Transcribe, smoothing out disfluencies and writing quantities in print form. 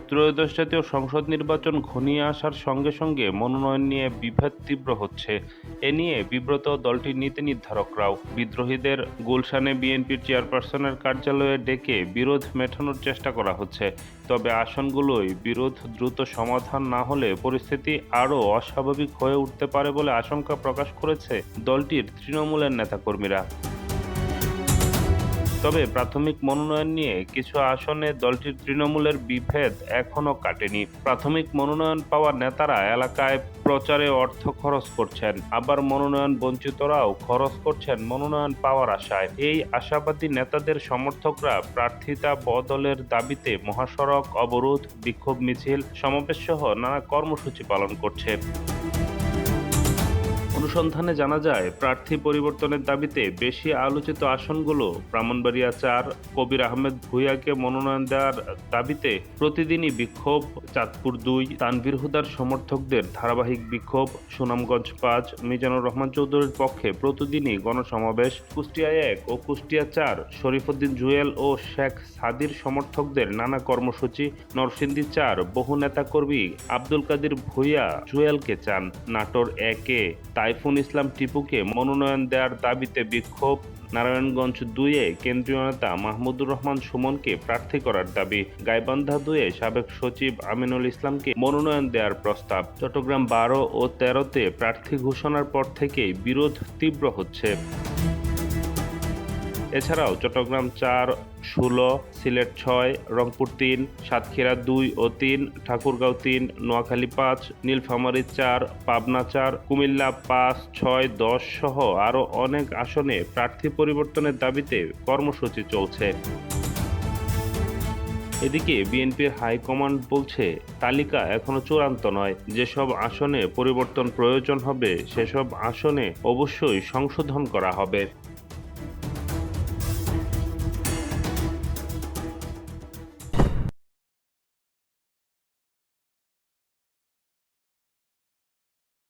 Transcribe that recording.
ত্রয়োদশ জাতীয় সংসদ নির্বাচন ঘনিয়ে আসার সঙ্গে সঙ্গে মনোনয়ন নিয়ে বিভেদ তীব্র হচ্ছে। এ নিয়ে বিব্রত দলটির নীতি নির্ধারকরাও। বিদ্রোহীদের গুলশানে বিএনপির চেয়ারপারসনের কার্যালয়ে ডেকে বিরোধ মেটানোর চেষ্টা করা হচ্ছে। তবে আসনগুলোয় বিরোধ দ্রুত সমাধান না হলে পরিস্থিতি আরও অস্বাভাবিক হয়ে উঠতে পারে বলে আশঙ্কা প্রকাশ করেছে দলটির তৃণমূলের নেতাকর্মীরা। তবে প্রাথমিক মনোনয়ন নিয়ে কিছু আসনে দলটির তৃণমূলের বিভেদ এখনও কাটেনি। প্রাথমিক মনোনয়ন পাওয়া নেতারা এলাকায় প্রচারে অর্থ খরচ করছেন, আবার মনোনয়ন বঞ্চিতরাও খরচ করছেন মনোনয়ন পাওয়ার আশায়। এই আশাবাদী নেতাদের সমর্থকরা প্রার্থিতা বদলের দাবিতে মহাসড়ক অবরোধ, বিক্ষোভ মিছিল, সমাবেশ সহ নানা কর্মসূচি পালন করছে। অনুসন্ধানে জানা যায়, প্রার্থী পরিবর্তনের দাবিতে বেশি আলোচিত আসনগুলো ব্রাহ্মণবাড়িয়া ৪, কবির আহমেদ ভূঁইয়াকে মনোনয়ন দেওয়ার দাবিতে প্রতিদিনই বিক্ষোভ, চাঁদপুর ২, তানভীর হুদার সমর্থকদের ধারাবাহিক বিক্ষোভ, সুনামগঞ্জ ৫, মিজানুর রহমান চৌধুরীর পক্ষে প্রতিদিনই গণসমাবেশ, কুষ্টিয়া ১ ও কুষ্টিয়া ৪, শরীফউদ্দিন জুয়েল ও শেখ সাদির সমর্থকদের নানা কর্মসূচি, নরসিংদী ৪, বহু নেতাকর্মী আব্দুল কাদির ভূঁইয়া জুয়েলকে চান, নাটোর ১-এ সাইফুল ইসলাম টিপুকে মনোনয়ন দেওয়ার দাবিতে বিক্ষোভ, নারায়ণগঞ্জ ২-এ কেন্দ্রীয় নেতা মাহমুদুর রহমান সুমনকে প্রার্থী করার দাবি, গাইবান্ধা ২-এ সাবেক সচিব আমিনুল ইসলামকে মনোনয়ন দেওয়ার প্রস্তাব। চট্টগ্রাম ১২ ও ১৩-তে প্রার্থী ঘোষণার পর থেকেই বিরোধ তীব্র হচ্ছে। এছাড়াও চট্টগ্রাম ৪, ১৬, সিলেট ৬, রংপুর ৩, সাতক্ষীরা ২ ও ৩, ঠাকুরগাঁও ৩, নোয়াখালী ৫, নীলফামারী ৪, পাবনা ৪, কুমিল্লা ৫, ৬, ১০ সহ আরও অনেক আসনে প্রার্থী পরিবর্তনের দাবিতে কর্মসূচি চলছে। এদিকে বিএনপির হাইকমান্ড বলছে, তালিকা এখনো চূড়ান্ত নয়। যেসব আসনে পরিবর্তন প্রয়োজন হবে সেসব আসনে অবশ্যই সংশোধন করা হবে।